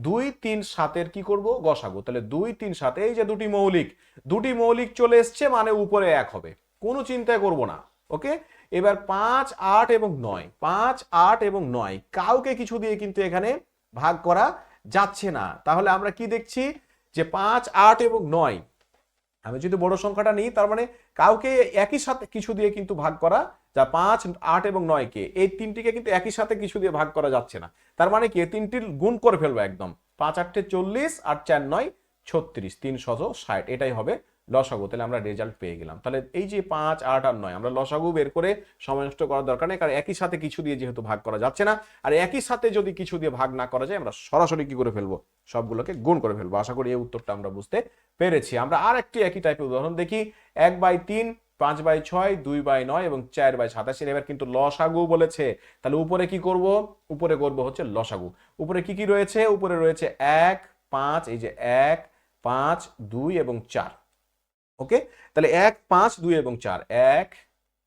2 3 7 কি করব, গসাগু। তাহলে 2 3 7, এই যে দুটি মৌলিক, দুটি মৌলিক চলে এসছে, মানে উপরে 1 হবে, কোনো চিন্তা করব না। ওকে, এবার 5, 8 এবং 9, 5, 8 এবং 9 কাউকে কিছু দিয়ে কিন্তু এখানে ভাগ করা যাচ্ছে না। তাহলে আমরা কি দেখছি, যে 5, 8 এবং 9, আমি যদি বড় সংখ্যাটা নিই তার মানে কাউকে একই সাথে কিছু দিয়ে কিন্তু ভাগ করা, যা 5, 8 এবং 9 কে, এই তিনটিকে কিন্তু একই সাথে কিছু দিয়ে ভাগ করা যাচ্ছে না। তার মানে কি, তিনটির গুণ করে ফেলবো একদম, 5 8 40, 8 4 9 36, 3 60, এটাই হবে লসাগু। তাহলে আমরা রেজাল্ট পেয়ে গেলাম। তাহলে এই যে 5, 8 আর 9 আমরা লসাগু বের করে সময় নষ্ট করার দরকার নেই, কারণ একই সাথে কিছু দিয়ে যেহেতু ভাগ করা যাচ্ছে না। আর একই সাথে যদি কিছু দিয়ে ভাগ না করা যায়, আমরা সরাসরি কি করে ফেলবো, সবগুলোকে গুণ করে ফেলবো। আশা করি এই উত্তরটা আমরা বুঝতে পেরেছি। আমরা আর একটি একই টাইপের উদাহরণ দেখি। 1/3, 5/6, 2/9 এবং 4/27। এবার কিন্তু লসাগু বলেছে, তাহলে উপরে কি করব, উপরে করব হচ্ছে লসাগু। উপরে কি কি রয়েছে, উপরে রয়েছে 1, 5, এই যে 1, 5, 2 এবং 4। ওকে, তাহলে 1, 5, 2 এবং 4, 1,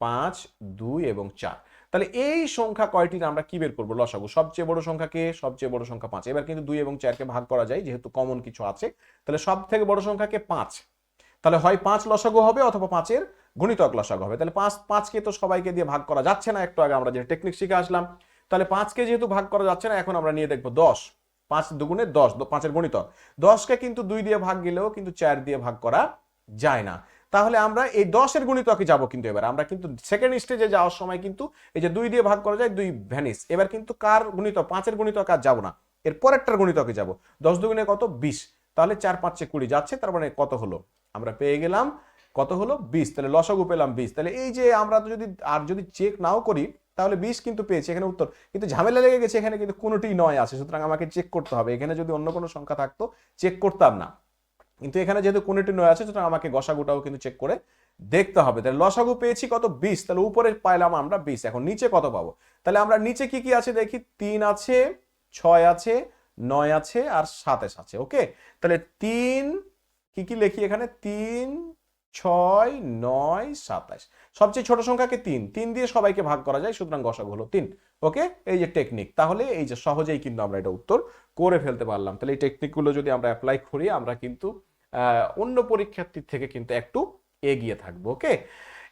5, 2 এবং 4। তাহলে এই সংখ্যা কয়টির আমরা কি বের করবো, লসাগু। সবচেয়ে বড় সংখ্যা কে, সবচেয়ে বড় সংখ্যা 5। এবার কিন্তু 2 এবং 4 কে ভাগ করা যায়, যেহেতু কমন কিছু আছে। তাহলে সব থেকে বড় সংখ্যা কে, 5। তাহলে হয় 5 লসাগু হবে, অথবা 5 এর গুণিতক লসাগু হবে। তাহলে 5 কে তো সবাইকে দিয়ে ভাগ করা যাচ্ছে না, একটু আগে আমরা যে টেকনিক শিখে আসলাম। তাহলে 5 কে যেহেতু ভাগ করা যাচ্ছে না, এখন আমরা নিয়ে দেখবো 10। 5 2 10, 5 এর গুণিতক। 10 কে কিন্তু 2 দিয়ে ভাগ গেলেও কিন্তু 4 দিয়ে ভাগ করা যায় না। তাহলে আমরা এই 10 এর গুণিতকে যাব, কিন্তু এবার আমরা কিন্তু সেকেন্ড স্টেজে যাওয়ার সময় কিন্তু এই যে 2 দিয়ে ভাগ করা যায়, 2 ভ্যানিস। এবার কিন্তু কার গুণিতক, 5 এর গুণিতক আর যাব না, এর পরেরটার গুণিতকে যাব। 10 2 কত, 20। তাহলে 4 5 20 যাচ্ছে, তার মানে কত হলো, আমরা পেয়ে গেলাম কত হলো, 20। তাহলে লসাগু পেলাম 20। তাহলে এই যে আমরা তো যদি চেক নাও করি তাহলে 20 কিন্তু পেয়েছি, এখানে উত্তর। কিন্তু ঝামেলা লেগে গেছে, এখানে কিন্তু কোনোটি নয় আছে, সুতরাং আমাকে চেক করতে হবে। এখানে যদি অন্য কোনো সংখ্যা থাকতো চেক করতাম না, কিন্তু এখানে যেহেতু কোনটি নয় আছে, সুতরাং আমাকে গসাগুটাও কিন্তু চেক করে দেখতে হবে। তাহলে লসাগু পেয়েছি কত, 20। তাহলে উপরে পাইলাম আমরা 20, এখন নিচে কত পাবো। তাহলে আমরা নিচে কি কি আছে দেখি, 3 আছে, 6 আছে, 9 আছে, আর 27 আছে। ওকে, তাহলে 3 কি কি লিখি এখানে, 3, 6, 9, 27। সবচেয়ে ছোট সংখ্যাকে 3, 3 দিয়ে সবাইকে ভাগ করা যায়, সুতরাং গসাগু হলো 3। ওকে, এই যে টেকনিক, তাহলে এই যে সহজেই কিন্তু আমরা এটা উত্তর করে ফেলতে পারলাম। তাহলে এই টেকনিকগুলো যদি আমরা অ্যাপ্লাই করি, আমরা কিন্তু অন্য পরীক্ষার্থীর থেকে কিন্তু একটু এগিয়ে থাকবো। ওকে,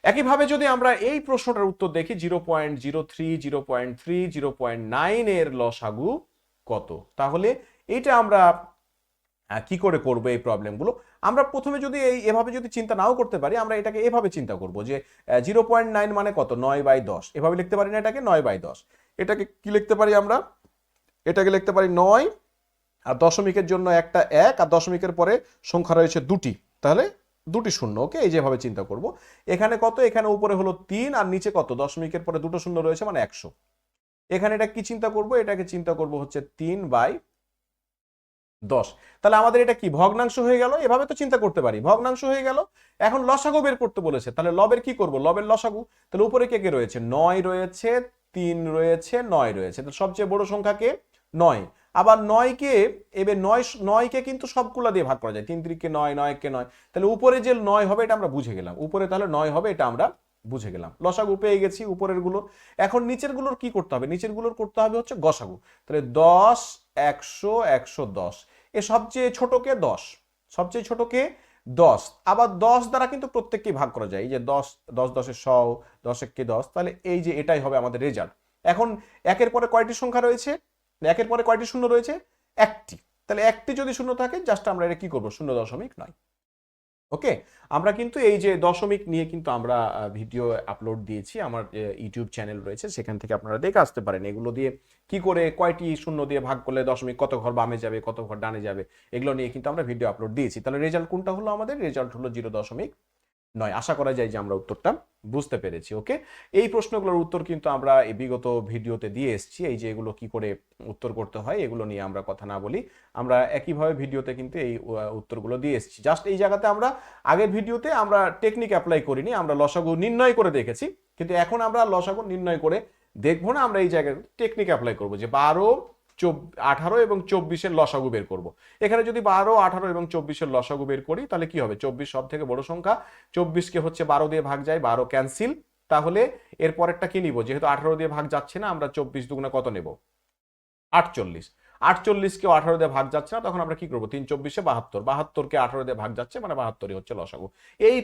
একইভাবে যদি আমরা এই প্রশ্নটার উত্তর দেখি, 0.03, 0.3, 0.9 এর লসাগু কত, তাহলে এটা আমরা কি করে করবো এই প্রবলেমগুলো। আমরা প্রথমে যদি এভাবে যদি চিন্তা নাও করতে পারি, আমরা এটাকে এভাবে চিন্তা করবো যে 0.9 মানে কত, 9/10, এভাবে লিখতে পারি না এটাকে, 9/10। এটাকে কি লিখতে পারি আমরা, এটাকে লিখতে পারি 9, আর দশমিকের জন্য একটা 1, আর দশমিকের পরে সংখ্যা রয়েছে দুটি, তাহলে দুটি শূন্য। ওকে, এই যেভাবে চিন্তা করব। এখানে কত, এখানে উপরে হলো 3 আর নিচে কত, দশমিকের পরে দুটো শূন্য রয়েছে মানে 100। এখানে এটা কি চিন্তা করব, এটাকে চিন্তা করব হচ্ছে 3/10। তাহলে আমাদের এটা কি ভগ্নাংশ হয়ে গেল, এভাবে তো চিন্তা করতে পারি, ভগ্নাংশ হয়ে গেল। এখন লসাগু বের করতে বলেছে, তাহলে লবের কি করব, লবের লসাগু। তাহলে উপরে কে কে রয়েছে, 9 রয়েছে, 3 রয়েছে, 9 রয়েছে, তাহলে সবচেয়ে বড় সংখ্যা কে, 9। আবার 9কে, এবার 9কে কিন্তু সবগুলা দিয়ে ভাগ করা যায়, 3 3 কে 9, 9 কে 9, তাহলে উপরে যে 9 হবে এটা আমরা বুঝে গেলাম, উপরে তাহলে 9 হবে এটা আমরা বুঝে গেলাম, লসাগু পেয়ে গেছি উপরের গুলো। এখন নিচের গুলোর কি করতে হবে, নিচের গুলোর করতে হবে হচ্ছে গসাগু। তাহলে 10, 100, 110, এ সবচেয়ে ছোট কে 10, সবচেয়ে ছোট কে 10। আবার 10 দ্বারা কিন্তু প্রত্যেককেই ভাগ করা যায়, এই যে 10 10 10 100, 10 1 10, তাহলে এই যে এটাই হবে আমাদের রেজাল্ট। এখন একের পরে কয়টি সংখ্যা রয়েছে, একের পরে কয়টি শূন্য রয়েছে, একটি। তাহলে একটি যদি শূন্য থাকে, জাস্ট আমরা এটা কি করবো, 0.9। ওকে, আমরা কিন্তু এই যে দশমিক নিয়ে কিন্তু আমরা ভিডিও আপলোড দিয়েছি, আমার ইউটিউব চ্যানেল রয়েছে, সেখান থেকে আপনারা দেখে আসতে পারেন এগুলো দিয়ে কি করে কয়টি শূন্য দিয়ে ভাগ করলে দশমিক কত ঘর বামে যাবে, কত ঘর ডানে যাবে, এগুলো নিয়ে কিন্তু আমরা ভিডিও আপলোড দিয়েছি। তাহলে রেজাল্ট কোনটা হলো, আমাদের রেজাল্ট হলো 0.9। আশা করা যায় যে আমরা উত্তরটা বুঝতে পেরেছি। ওকে, এই প্রশ্নগুলোর উত্তর কিন্তু আমরা এই বিগত ভিডিওতে দিয়ে এসেছি, এই যে এগুলো কি করে উত্তর করতে হয় এগুলো নিয়ে আমরা কথা না বলি, আমরা একইভাবে ভিডিওতে কিন্তু এই উত্তরগুলো দিয়ে এসেছি। জাস্ট এই জায়গাতে আমরা আগের ভিডিওতে আমরা টেকনিক অ্যাপ্লাই করিনি, আমরা লসাগু নির্ণয় করে দেখেছি, কিন্তু এখন আমরা লসাগু নির্ণয় করে দেখবো না, আমরা এই জায়গায় টেকনিক অ্যাপ্লাই করবো যে 12, 18 এবং 24-এর লসাগু বের করব। এখানে যদি 12, 18 এবং 24-এর লসাগু বের করি, তাহলে কি হবে, 24 সব থেকে বড় সংখ্যা, 24কে হচ্ছে 12 দিয়ে ভাগ যায়, 12 ক্যান্সেল। তাহলে এর পরেরটা কি নিব, যেহেতু 18 দিয়ে ভাগ যাচ্ছে না, আমরা 24 দুগুণে কত নেব, 48। 48কেও 18 দিয়ে ভাগ যাচ্ছে না, তখন আমরা কি করবো, 3 24-এ 72, 72কে 18 দিয়ে ভাগ যাচ্ছে মানে 72ই হচ্ছে লসাগু। এই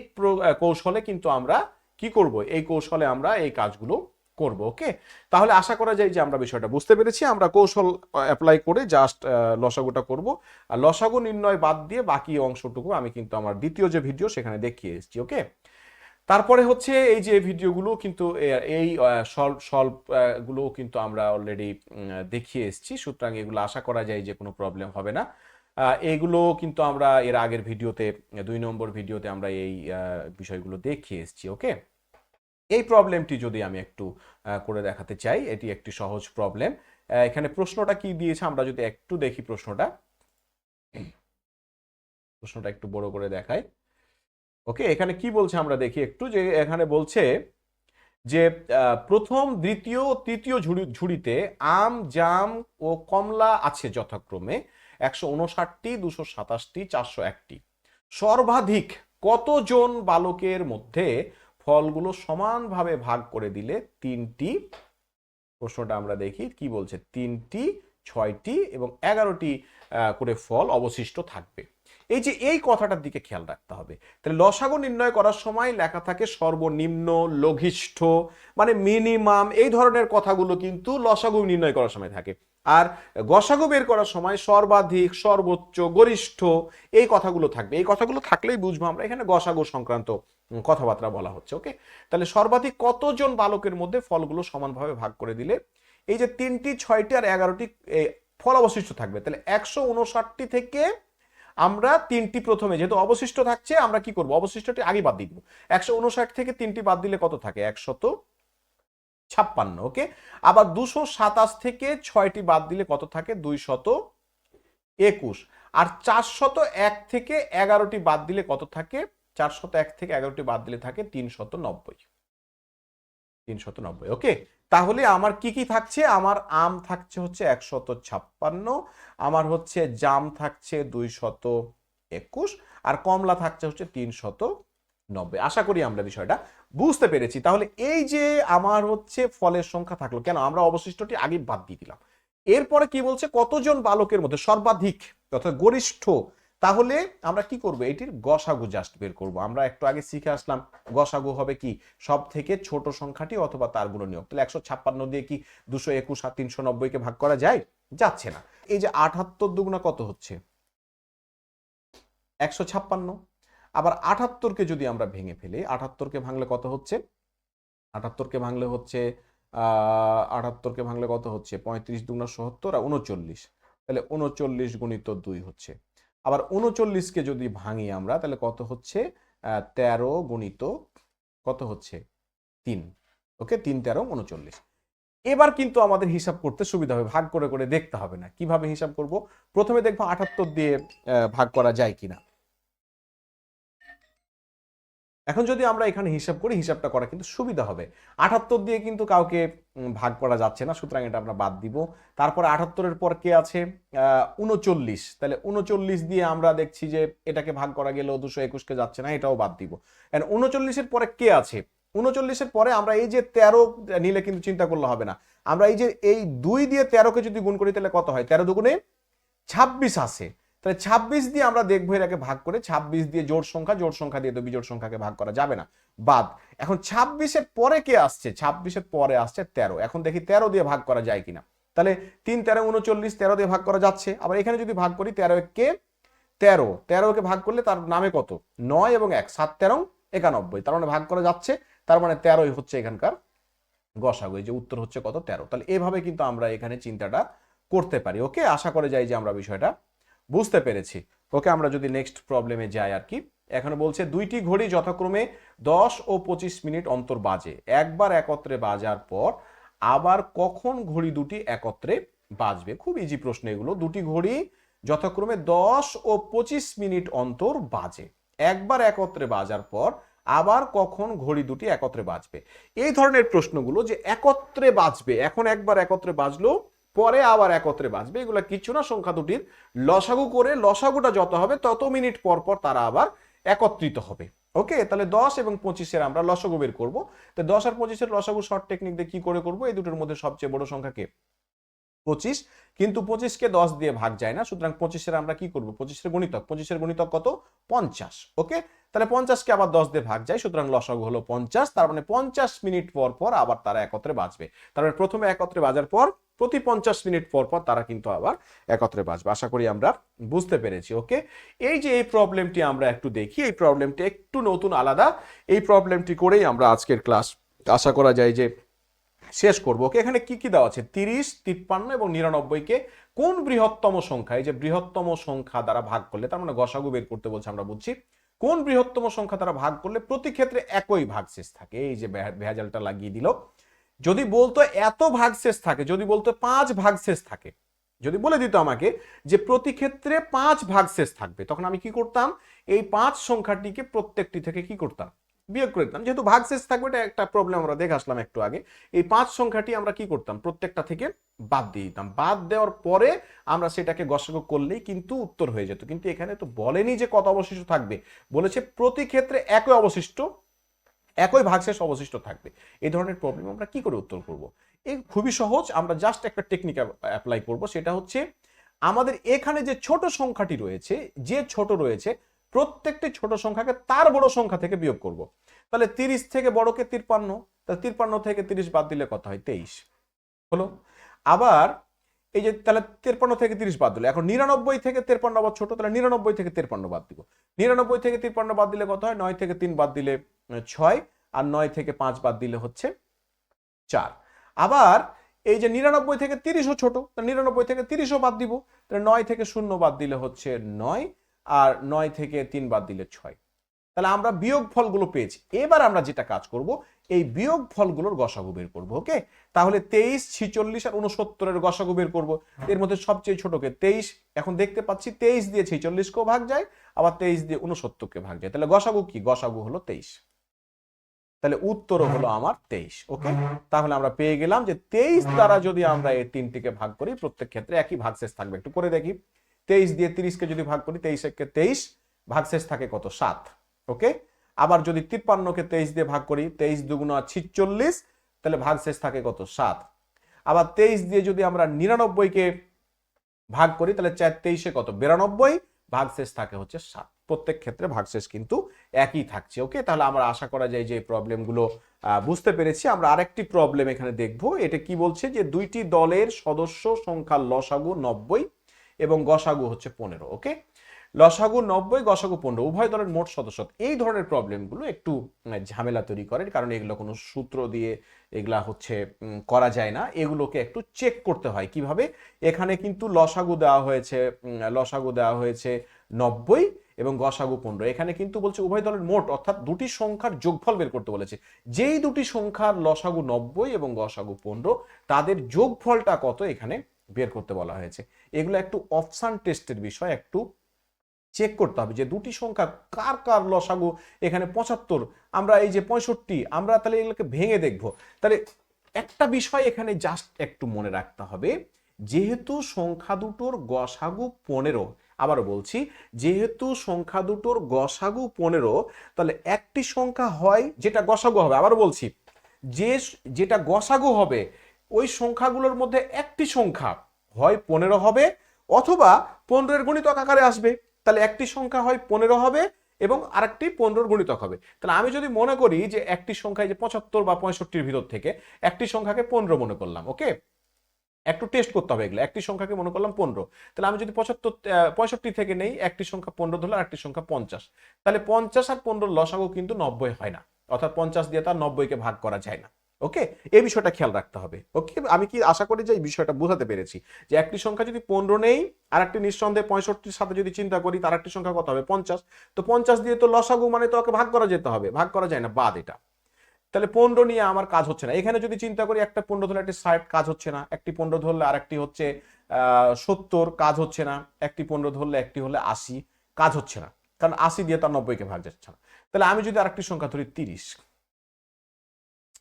কৌশলে কিন্তু আমরা কি করব, এই কৌশলে আমরা এই কাজগুলো করব। ওকে, তাহলে আশা করা যায় যে আমরা বিষয়টা বুঝতে পেরেছি। আমরা কৌশল অ্যাপ্লাই করে জাস্ট লসাগুটা করব, আর লসাগু নির্ণয় বাদ দিয়ে বাকি অংশটুকু আমি কিন্তু আমার দ্বিতীয় যে ভিডিও সেখানে দেখিয়ে এসেছি। ওকে, তারপরে হচ্ছে এই যে ভিডিওগুলো কিন্তু এই সলভ গুলো কিন্তু আমরা অলরেডি দেখিয়ে এসেছি, সুতরাং এগুলো আশা করা যায় যে কোনো প্রবলেম হবে না। এইগুলো কিন্তু আমরা এর আগের ভিডিওতে, 2 নম্বর ভিডিওতে আমরা এই বিষয়গুলো দেখিয়ে এসেছি। ওকে, এই প্রবলেমটি যদি আমি একটু করে দেখাতে চাই, এটি একটি সহজ প্রবলেম। এখানে প্রশ্নটা কি দিয়েছে আমরা যদি একটু দেখি, প্রশ্নটা একটু বড় করে দেখাই। ওকে, এখানে কি বলছে আমরা দেখি একটু, যে এখানে বলছে যে প্রথম, দ্বিতীয়, তৃতীয় ঝুড়িতে আম, জাম ও কমলা আছে যথাক্রমে 159টি, 227টি, 401টি। সর্বাধিক কতজন বালকের মধ্যে ফলগুলো সমানভাবে ভাগ করে দিলে তিনটি, প্রশ্নটা আমরা দেখি কি বলছে, 3টি, 6টি এবং 11টি করে ফল অবশিষ্ট থাকবে। এই যে এই কথাটার দিকে খেয়াল রাখতে হবে। তাহলে লসাগু নির্ণয় করার সময় লেখা থাকে সর্বনিম্ন, লঘিষ্ঠ, মানে মিনিমাম, এই ধরনের কথাগুলো কিন্তু লসাগু নির্ণয় করার সময় থাকে। আর গসাগু বের করার সময় সর্বাধিক, সর্বোচ্চ, গরিষ্ঠ, এই কথাগুলো থাকবে। এই কথাগুলো থাকলেই বুঝবো আমরা এখানে গসাগু সংক্রান্ত কথাবার্তা বলা হচ্ছে। ওকে, তাহলে সর্বাধিক কতজন বালকের মধ্যে ফলগুলো সমানভাবে ভাগ করে দিলে এই যে 3টি, 6টি আর 11টি ফল অবশিষ্ট থাকবে। তাহলে 159টি থেকে আমরা 3টি প্রথমে, যেহেতু অবশিষ্ট থাকছে, আমরা কি করব, অবশিষ্টটি আগে বাদ দিয়ে দিব। 159 থেকে 3টি বাদ দিলে কত থাকে, 156। ওকে, আবার 227 থেকে 6টি বাদ দিলে কত থাকে, 221। আর 401 থেকে 11টি বাদ দিলে কত থাকে, 401 থেকে 11টি বাদ দিলে থাকে 390। ওকে, তাহলে আমার কি কি থাকছে, আমার আম থাকছে হচ্ছে 156, আমার হচ্ছে জাম থাকছে 221, আর কমলা থাকছে হচ্ছে 390। আশা করি আমরা বিষয়টা বুঝতে পেরেছি। তাহলে এই যে আমার হচ্ছে ফলের সংখ্যা থাকলো, কেন আমরা অবশিষ্টটি আগে বাদ দিয়ে দিলাম। এরপরে কি বলছে, কতজন বালকের মধ্যে সর্বাধিক অর্থাৎ গরিষ্ঠ, তাহলে আমরা কি করব, এটির গসাগু জাস্ট বের করব। আমরা একটু আগে শিখে আসলাম গসাগু হবে কি, সব থেকে ছোট সংখ্যাটি অথবা তার গুণনীয়ক। তাহলে 156 দিয়ে কি 221 আর 390 কে ভাগ করা যায়, যাচ্ছে না। এই যে 78 দুগুণা কত হচ্ছে, 156। আবার 78কে যদি আমরা ভেঙে ফেলি, 78কে ভাঙলে কত হচ্ছে? 78কে ভাঙলে হচ্ছে 78কে ভাঙলে কত হচ্ছে? 35 দুগুণা 70 আর 39, তাহলে 39 গুণিত 2 হচ্ছে। আবার 39কে যদি ভাঙি আমরা তাহলে কত হচ্ছে? 13 গুণিত কত হচ্ছে? 3। ওকে, 3 13 39। এবার কিন্তু আমাদের হিসাব করতে সুবিধা হবে, ভাগ করে করে দেখতে হবে না। কিভাবে হিসাব করব? প্রথমে দেখবো 78 দিয়ে ভাগ করা যায় কিনা। এখন যদি আমরা এখানে হিসাব করি, হিসাবটা করা কিন্তু সুবিধা হবে। 78 দিয়ে কিন্তু কাউকে ভাগ করা যাচ্ছে না, সুতরাং এটা আমরা বাদ দিব। তারপরে 78-এর পর কে আছে? 39। তাহলে 39 দিয়ে আমরা দেখছি যে এটাকে ভাগ করা গেলেও 221-কে যাচ্ছে না, এটাও বাদ দিব। 39-এর পরে কে আছে? 39-এর পরে আমরা এই যে 13 নিলে কিন্তু চিন্তা করলে হবে না। আমরা এই যে এই 2 দিয়ে 13কে যদি গুণ করি তাহলে কত হয়? 13 দুগুণে 26 আসে। তাহলে 26 দিয়ে আমরা দেখবো এটাকে ভাগ করে। 26 দিয়ে জোড় সংখ্যা দিয়ে তো বিজোড় সংখ্যাকে ভাগ করা যাবে না, বাদ। এখন 26-এর পরে কে আসছে? 26-এর পরে আসছে 13। এখন দেখি 13 দিয়ে ভাগ করা যায় কিনা। তাহলে 3 13 39, 13 দিয়ে ভাগ করা যাচ্ছে। আবার এখানে যদি ভাগ করি 13-কে 13কে ভাগ করলে তার নামে কত? 9 এবং 1, 7 13 91, তার মানে ভাগ করা যাচ্ছে। তার মানে 13ই হচ্ছে এখানকার গসাগু। এই যে উত্তর হচ্ছে কত? 13। তাহলে এভাবে কিন্তু আমরা এখানে চিন্তাটা করতে পারি। ওকে, আশা করে যাই যে আমরা বিষয়টা বুঝতে পেরেছি। ওকে, আমরা যদি নেক্সট প্রবলেমে যাই আর কি। এখানে বলছে দুইটি ঘড়ি যথাক্রমে 10 ও 25 মিনিট অন্তর বাজে। একবার একত্রে বাজার পর আবার কখন ঘড়ি দুটি একত্রে বাজবে? খুব ইজি প্রশ্ন এগুলো। দুটি ঘড়ি যথাক্রমে 10 ও 25 মিনিট অন্তর বাজে, একবার একত্রে বাজার পর আবার কখন ঘড়ি দুটি একত্রে বাজবে? এই ধরনের প্রশ্নগুলো যে একত্রে বাজবে, এখন একবার একত্রে বাজলো, পরে আবার একত্রে বাজবে, এগুলো কিছু না, সংখ্যা দুটির লসাগু করে লসাগুটা যত হবে তত মিনিট পর পর তারা আবার একত্রিত হবে। ওকে, তাহলে 10 এবং 25-এর আমরা লসাগু বের করবো। তো 10 আর 25-এর লসাগু শর্ট টেকনিক দিয়ে কি করে করবো? এই দুটোর মধ্যে সবচেয়ে বড় সংখ্যাকে 25, কিন্তু 25-কে 10 দিয়ে ভাগ যায় না, সুতরাং 25-এর আমরা কি করব? 25-এর গুণিতক, 25-এর গুণিতক কত? 50। ওকে, তাহলে 50-কে আবার 10 দিয়ে ভাগ যায়, সুতরাং লসাগু হলো 50। তার মানে 50 মিনিট পর পর আবার তারা একত্রে বাজবে। তার মানে প্রথমে একত্রে বাজার পর প্রতি 50 মিনিট পর পর তারা কিন্তু আবার একত্রে বাজবে। আশা করি আমরা বুঝতে পেরেছি। ওকে, এই যে এই প্রবলেমটি আমরা একটু দেখি, এই প্রবলেমটি একটু নতুন, আলাদা। এই প্রবলেমটি করেই আমরা আজকের ক্লাস আশা করা যায় যে শেষ করবো। ওকে, এখানে কি কি দেওয়া আছে? 30, 53 এবং 99-কে কোন বৃহত্তম সংখ্যা, এই যে বৃহত্তম সংখ্যা দ্বারা ভাগ করলে, তার মানে গসাগু বের করতে বলছে, আমরা বুঝছি কোন বৃহত্তম সংখ্যা দ্বারা ভাগ করলে প্রতি ক্ষেত্রে একই ভাগশেষ থাকে। এই যে ভেজালটা লাগিয়ে দিল। যদি বলতো এত ভাগশেষ থাকে, যদি বলতো 5 ভাগশেষ থাকে, যদি বলে দিত আমাকে যে প্রতি ক্ষেত্রে 5 ভাগশেষ থাকবে, তখন আমি কি করতাম? এই 5 সংখ্যাটিকে প্রত্যেকটি থেকে কি করতাম? বিয়োগ করে দিতাম। যেহেতু ভাগশেষ থাকবে, এটা একটা প্রবলেম আমরা দেখে আসলাম একটু আগে। এই 5 সংখ্যাটি আমরা কি করতাম? প্রত্যেকটা থেকে বাদ দিয়ে দিতাম। বাদ দেওয়ার পরে আমরা সেটাকে গসাগু করলেই কিন্তু উত্তর হয়ে যেত। কিন্তু এখানে তো বলেনি যে কত অবশিষ্ট থাকবে, বলেছে প্রতি ক্ষেত্রে একই ভাগশেষ অবশিষ্ট থাকবে। এই ধরনের প্রবলেম আমরা কি করে উত্তর করব? এই খুবই সহজ, আমরা জাস্ট একটা টেকনিক অ্যাপ্লাই করব। সেটা হচ্ছে আমাদের এখানে যে ছোট সংখ্যাটি রয়েছে, যে ছোট রয়েছে, প্রত্যেকটি ছোট সংখ্যাকে তার বড় সংখ্যা থেকে বিয়োগ করব। তাহলে 30 থেকে বড়কে 53, তাহলে 53 থেকে 30 বাদ দিলে কত হয়? 23 হলো। আবার এই যে তাহলে 53 থেকে 30 বাদ দিলে, এখন 99 থেকে 53 আবার ছোট, তাহলে 99 থেকে 53 বাদ দিব। 99 থেকে 53 বাদ দিলে কত হয়? 9 থেকে 3 বাদ দিলে 6, আর 9 থেকে 5 বাদ দিলে হচ্ছে 4। আবার এই যে 99 থেকে 30ও ছোট, 99 থেকে 30ও বাদ দিব, তাহলে 9 থেকে 0 বাদ দিলে হচ্ছে 9, আর 9 থেকে 3 বাদ দিলে 6। তাহলে আমরা বিয়োগ ফলগুলো পেয়েছি। এবার আমরা যেটা কাজ করব, এই বিয়োগ ফলগুলোর গসাগু বের করব। ওকে, তাহলে 23, 46 আর 69-এর গসাগু বের করব। এর মধ্যে সবচেয়ে ছোটকে 23, এখন দেখতে পাচ্ছি 23 দিয়ে 46-কেও ভাগ যায়, আবার 23 দিয়ে 69-কে ভাগ যায়। তাহলে গসাগু কি? গসাগু হলো 23। তাহলে উত্তরও হলো আমার 23। ওকে, তাহলে আমরা পেয়ে গেলাম যে 23 দ্বারা যদি আমরা এই তিনটিকে ভাগ করি, প্রত্যেক ক্ষেত্রে একই ভাগশেষ থাকবে। একটু করে দেখি, 23 দিয়ে 30-কে যদি ভাগ করি, 23-কে 23, ভাগশেষ থাকে কত? 7। ওকে, আবার যদি 53-কে 23 দিয়ে ভাগ করি, 23 দুগুণা 46, তাহলে ভাগশেষ থাকে কত? 7। আবার 23 দিয়ে যদি আমরা 99-কে ভাগ করি, তাহলে 4 23-এ কত? 92, ভাগশেষ থাকে হচ্ছে 7। প্রত্যেক ক্ষেত্রে ভাগশেষ কিন্তু একই থাকছে। ওকে, তাহলে আমরা আশা করা যায় যে এই প্রবলেমগুলো বুঝতে পেরেছি। আমরা আরেকটি প্রবলেম এখানে দেখব। এটা কি বলছে? যে দুইটি দলের সদস্য সংখ্যার লসাগু 90 এবং গসাগু হচ্ছে 15। ওকে, লসাগু 90 গসাগু 15 উভয় দলের মোট সদস্য। এই ধরনের প্রবলেমগুলো একটু ঝামেলা তৈরি করে, কারণ এগুলো কোনো সূত্র দিয়ে এগুলা হচ্ছে করা যায় না, এগুলোকে একটু চেক করতে হয় কিভাবে। এখানে কিন্তু লসাগু দেওয়া হয়েছে 90 এবং গসাগু 15। এখানে কিন্তু বলছে উভয় দলের মোট, অর্থাৎ দুটি সংখ্যার যোগফল বের করতে বলেছে। যেই দুটি সংখ্যার লসাগু 90 এবং গসাগু 15 তাদের যোগফলটা কত এখানে বের করতে বলা হয়েছে। এগুলো একটু অপশন টেস্টের বিষয়, একটু চেক করতে হবে যে দুটি সংখ্যা কার কার লসাগু এখানে 75, আমরা এই যে 65, আমরা তাহলে এগুলোকে ভেঙে দেখব। তাহলে একটা বিষয় এখানে জাস্ট একটু মনে রাখতে হবে, যেহেতু সংখ্যা দুটোর গসাগু 15, আবারও বলছি, যেহেতু সংখ্যা দুটোর গসাগু 15, তাহলে একটি সংখ্যা হয় যেটা গসাগু হবে, আবারও বলছি, যেটা গসাগু হবে ওই সংখ্যাগুলোর মধ্যে একটি সংখ্যা হয় 15 হবে অথবা 15 এর গুণিতক আকারে আসবে। তাহলে একটি সংখ্যা হয় 15 হবে এবং আরেকটি 15 গুণিতক হবে। তাহলে আমি যদি মনে করি যে একটি সংখ্যা যে 75 বা 65-র ভিতর থেকে একটি সংখ্যাকে 15 মনে করলাম, ওকে, একটু টেস্ট করতে হবে এগুলো। একটি সংখ্যাকে মনে করলাম 15, তাহলে আমি যদি 65 থেকে নেই, একটি সংখ্যা 15 ধরলে আর একটি সংখ্যা 50, তাহলে 50 আর 15 লসাগু কিন্তু 90 হয় না, অর্থাৎ 50 দিয়ে তার 90-কে ভাগ করা যায় না। ওকে, এই বিষয়টা খেয়াল রাখতে হবে। ওকে, আমি কি আশা করি যে এই বিষয়টা বোঝাতে পেরেছি, যে একটি সংখ্যা যদি 15 নেই আর একটি নিঃসন্দেহে 65-র সাথে যদি চিন্তা করি, তার একটি সংখ্যা কত হবে 50, তো 50 দিয়ে তো লসাগু মানে তো ওকে ভাগ করা যেতে হবে, ভাগ করা যায় না, বাদ এটা। তাহলে 15 নিয়ে আমার কাজ হচ্ছে না। এখানে যদি চিন্তা করি, একটা 15 ধরলে একটি 60, কাজ হচ্ছে না। একটি 15 ধরলে আর একটি হচ্ছে 70, কাজ হচ্ছে না। একটি 15 ধরলে একটি হলে 80, কাজ হচ্ছে না, কারণ 80 দিয়ে তার 90-কে ভাগ যাচ্ছে না। তাহলে আমি যদি আরেকটি সংখ্যা ধরি 30,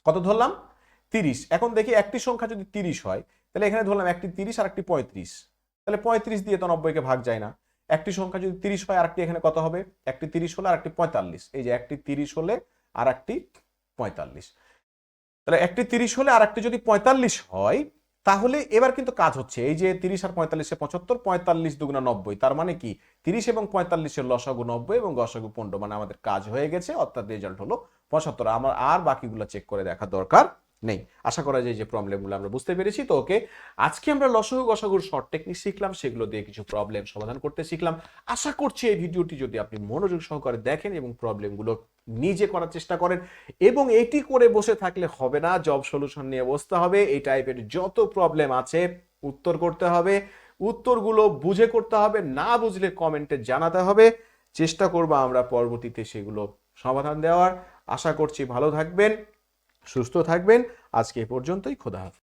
কত ধরলাম 30, এখন দেখি একটি সংখ্যা যদি 30 হয়, তাহলে এখানে ধরলাম একটি 30 আর একটি 35, তাহলে 35 দিয়ে তো 90-কে ভাগ যায় না। একটি সংখ্যা যদি 30 হয়, আর একটি এখানে কত হবে, একটি 30 হলে আর একটি 45, এই যে একটি 30 হলে আর একটি 45, তাহলে একটি 30 হলে আর একটি যদি 45 হয়, তাহলে এবার কিন্তু কাজ হচ্ছে। এই যে 30 আর 45-এ 75, 45 দুগুণা 90, তার মানে কি 30 এবং 45-এর লসাগু 90 এবং গসাগু 15, মানে আমাদের কাজ হয়ে গেছে, অর্থাৎ রেজাল্ট হলো 75। আমার আর বাকিগুলো চেক করে দেখার দরকার নেই। আশা করা যায় যে প্রবলেমগুলো আমরা বুঝতে পেরেছি। তো ওকে, আজকে আমরা লসাগু গসাগুর শর্ট টেকনিক শিখলাম, সেগুলো দিয়ে কিছু প্রবলেম সমাধান করতে শিখলাম। আশা করছি এই ভিডিওটি যদি আপনি মনোযোগ সহকারে দেখেন এবং প্রবলেমগুলো নিজে করার চেষ্টা করেন, এবং এটি করে বসে থাকলে হবে না, জব সলিউশন নিয়ে বসতে হবে। এই টাইপের যত প্রবলেম আছে উত্তর করতে হবে, উত্তরগুলো বুঝে করতে হবে, না বুঝলে কমেন্টে জানাতে হবে। চেষ্টা করব আমরা পরবর্তীতে সেগুলো সমাধান দেওয়ার। আশা করছি ভালো থাকবেন, সুস্থ থাকবেন। আজকে এ পর্যন্তই, খোদা হাফেজ।